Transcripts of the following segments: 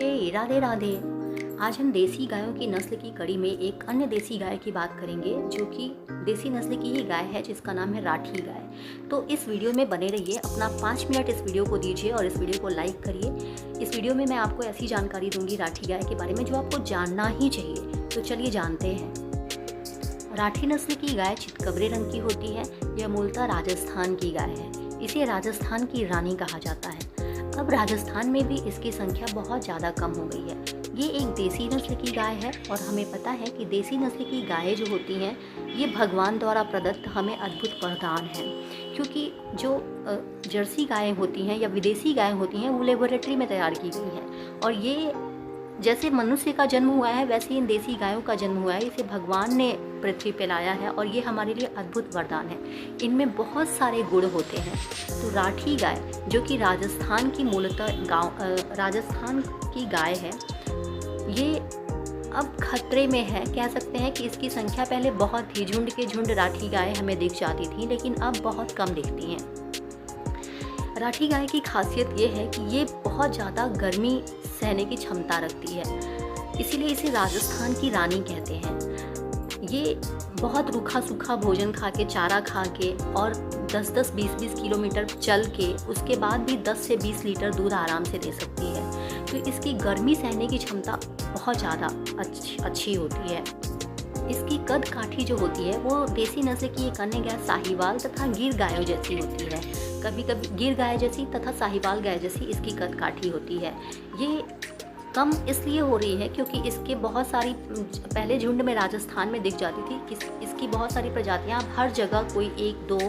Okay, Radhe Radhe. आज हम देसी गायों की नस्ल की कड़ी में एक अन्य देसी गाय की बात करेंगे, जो कि देसी नस्ल की ही गाय है, जिसका नाम है राठी गाय। तो इस वीडियो में बने रहिए, अपना 5 मिनट इस वीडियो को दीजिए और इस वीडियो को लाइक करिए। इस वीडियो में मैं आपको ऐसी जानकारी दूंगी राठी गाय के बारे में जो आपको जानना ही चाहिए। तो चलिए जानते हैं। राठी नस्ल की गाय चितकबरे रंग की होती है। यह मूलतः राजस्थान की गाय है। इसे राजस्थान की रानी कहा जाता है। अब राजस्थान में भी इसकी संख्या बहुत ज़्यादा कम हो गई है। ये एक देसी नस्ल की गाय है और हमें पता है कि देसी नस्ल की गायें जो होती हैं ये भगवान द्वारा प्रदत्त हमें अद्भुत वरदान है, क्योंकि जो जर्सी गायें होती हैं या विदेशी गायें होती हैं वो लेबोरेटरी में तैयार की गई हैं, और ये जैसे मनुष्य का जन्म हुआ है वैसे इन देसी गायों का जन्म हुआ है। इसे भगवान ने पृथ्वी पे लाया है और ये हमारे लिए अद्भुत वरदान है। इनमें बहुत सारे गुण होते हैं। तो राठी गाय जो कि राजस्थान की मूलतः राजस्थान की गाय है, ये अब खतरे में है। कह सकते हैं कि इसकी संख्या पहले बहुत ही झुंड के झुंड राठी गाय हमें दिख जाती थी, लेकिन अब बहुत कम दिखती हैं। राठी गाय की खासियत ये है कि ये बहुत ज़्यादा गर्मी सहने की क्षमता रखती है, इसीलिए इसे राजस्थान की रानी कहते हैं। ये बहुत रूखा सूखा भोजन खा के, चारा खा के और 10-10, 20-20 किलोमीटर चल के उसके बाद भी 10 से 20 लीटर दूध आराम से दे सकती है। तो इसकी गर्मी सहने की क्षमता बहुत ज़्यादा अच्छी होती है। इसकी कद काठी जो होती है वो देसी नस्ल की एक अन्य गाय साहिवाल तथा गिर गायों जैसी होती है। कभी कभी गिर गाय जैसी तथा साहिवाल गाय जैसी इसकी कद काठी होती है। ये कम इसलिए हो रही है क्योंकि इसके बहुत सारी पहले झुंड में राजस्थान में दिख जाती थी। इसकी बहुत सारी प्रजातियां, अब हर जगह कोई 1, 2,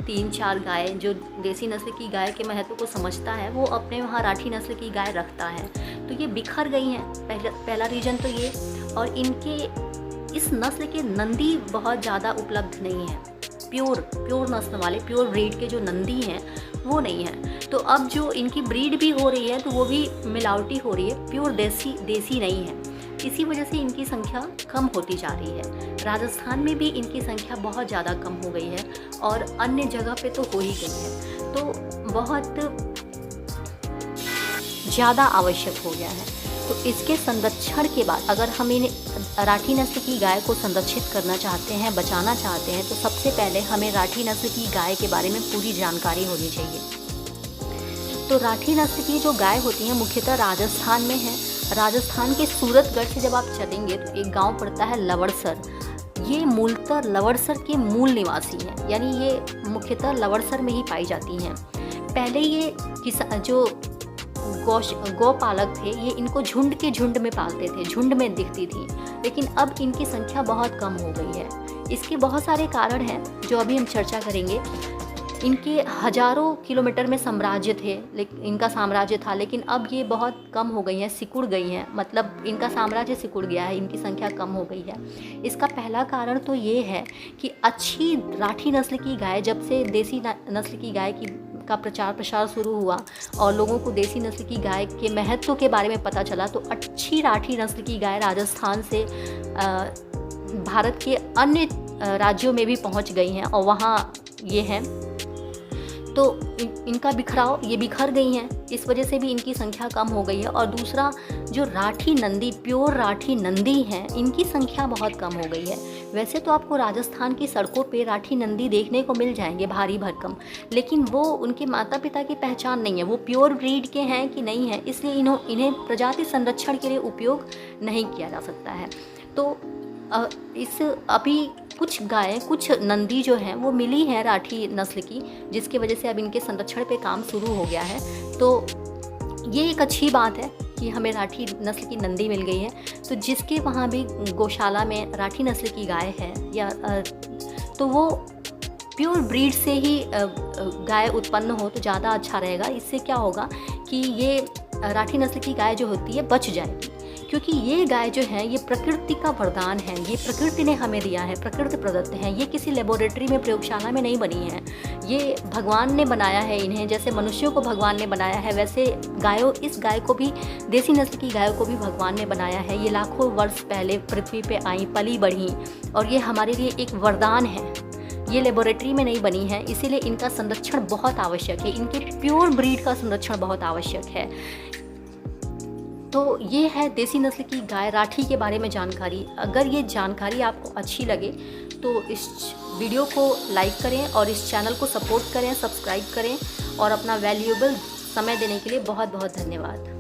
3, 4 गाय जो देसी नस्ल की गाय के महत्व को समझता है वो अपने वहाँ राठी नस्ल की गाय रखता है। तो ये बिखर गई हैं। पहला रीजन तो ये, और इनके इस नस्ल के नंदी बहुत ज़्यादा उपलब्ध नहीं है। प्योर नस्ल वाले, प्योर ब्रीड के जो नंदी हैं वो नहीं है। तो अब जो इनकी ब्रीड भी हो रही है तो वो भी मिलावटी हो रही है, प्योर देसी नहीं है। इसी वजह से इनकी संख्या कम होती जा रही है। राजस्थान में भी इनकी संख्या बहुत ज़्यादा कम हो गई है और अन्य जगह पे तो हो ही गई है। तो बहुत ज़्यादा आवश्यक हो गया है। तो इसके संरक्षण के बाद अगर हम इन राठी नस्ल की गाय को संरक्षित करना चाहते हैं, बचाना चाहते हैं, तो सबसे पहले हमें राठी नस्ल की गाय के बारे में पूरी जानकारी होनी चाहिए। तो राठी नस्ल की जो गाय होती हैं मुख्यतः राजस्थान में है। राजस्थान के सूरतगढ़ से जब आप चलेंगे तो एक गांव पड़ता है लवड़सर। ये मूलतः लवड़सर के मूल निवासी हैं, यानी ये मुख्यतः लवड़सर में ही पाई जाती हैं। पहले ये जो गौपालक थे ये इनको झुंड के झुंड में पालते थे, झुंड में दिखती थी, लेकिन अब इनकी संख्या बहुत कम हो गई है। इसके बहुत सारे कारण हैं जो अभी हम चर्चा करेंगे। इनके हजारों किलोमीटर में साम्राज्य थे, लेकिन इनका साम्राज्य था, लेकिन अब ये बहुत कम हो गई हैं, सिकुड़ गई हैं। मतलब इनका साम्राज्य सिकुड़ गया है, इनकी संख्या कम हो गई है। इसका पहला कारण तो ये है कि अच्छी राठी नस्ल की गाय, जब से देसी नस्ल की गाय का प्रचार प्रसार शुरू हुआ और लोगों को देसी नस्ल की गाय के महत्व के बारे में पता चला, तो अच्छी राठी नस्ल की गाय राजस्थान से भारत के अन्य राज्यों में भी पहुंच गई हैं और वहाँ ये हैं। तो इनका बिखराव, ये बिखर गई हैं, इस वजह से भी इनकी संख्या कम हो गई है। और दूसरा, जो राठी नंदी, प्योर राठी नंदी हैं, इनकी संख्या बहुत कम हो गई है। वैसे तो आपको राजस्थान की सड़कों पे राठी नंदी देखने को मिल जाएंगे भारी भरकम, लेकिन वो उनके माता पिता की पहचान नहीं है। वो प्योर ब्रीड के हैं कि नहीं है, इसलिए इन्हें प्रजाति संरक्षण के लिए उपयोग नहीं किया जा सकता है। तो अभी कुछ नंदी जो हैं वो मिली हैं राठी नस्ल की, जिसकी वजह से अब इनके संरक्षण पे काम शुरू हो गया है। तो ये एक अच्छी बात है कि हमें राठी नस्ल की नंदी मिल गई है। तो जिसके वहाँ भी गौशाला में राठी नस्ल की गाय है या तो वो प्योर ब्रीड से ही गाय उत्पन्न हो तो ज़्यादा अच्छा रहेगा। इससे क्या होगा कि ये राठी नस्ल की गाय जो होती है बच जाएगी, क्योंकि ये गाय जो है ये प्रकृति का वरदान है। ये प्रकृति ने हमें दिया है, प्रकृति प्रदत्त है। ये किसी लेबोरेटरी में, प्रयोगशाला में नहीं बनी है। ये भगवान ने बनाया है इन्हें। जैसे मनुष्यों को भगवान ने बनाया है, वैसे इस गाय को भी, देसी नस्ल की गायों को भी भगवान ने बनाया है। ये लाखों वर्ष पहले पृथ्वी पे आई, पली बढ़ी, और ये हमारे लिए एक वरदान है। ये लेबोरेटरी में नहीं बनी है, इसीलिए इनका संरक्षण बहुत आवश्यक है। इनके प्योर ब्रीड का संरक्षण बहुत आवश्यक है। तो ये है देसी नस्ल की गाय राठी के बारे में जानकारी। अगर ये जानकारी आपको अच्छी लगे तो इस वीडियो को लाइक करें और इस चैनल को सपोर्ट करें, सब्सक्राइब करें और अपना वैल्यूएबल समय देने के लिए बहुत बहुत धन्यवाद।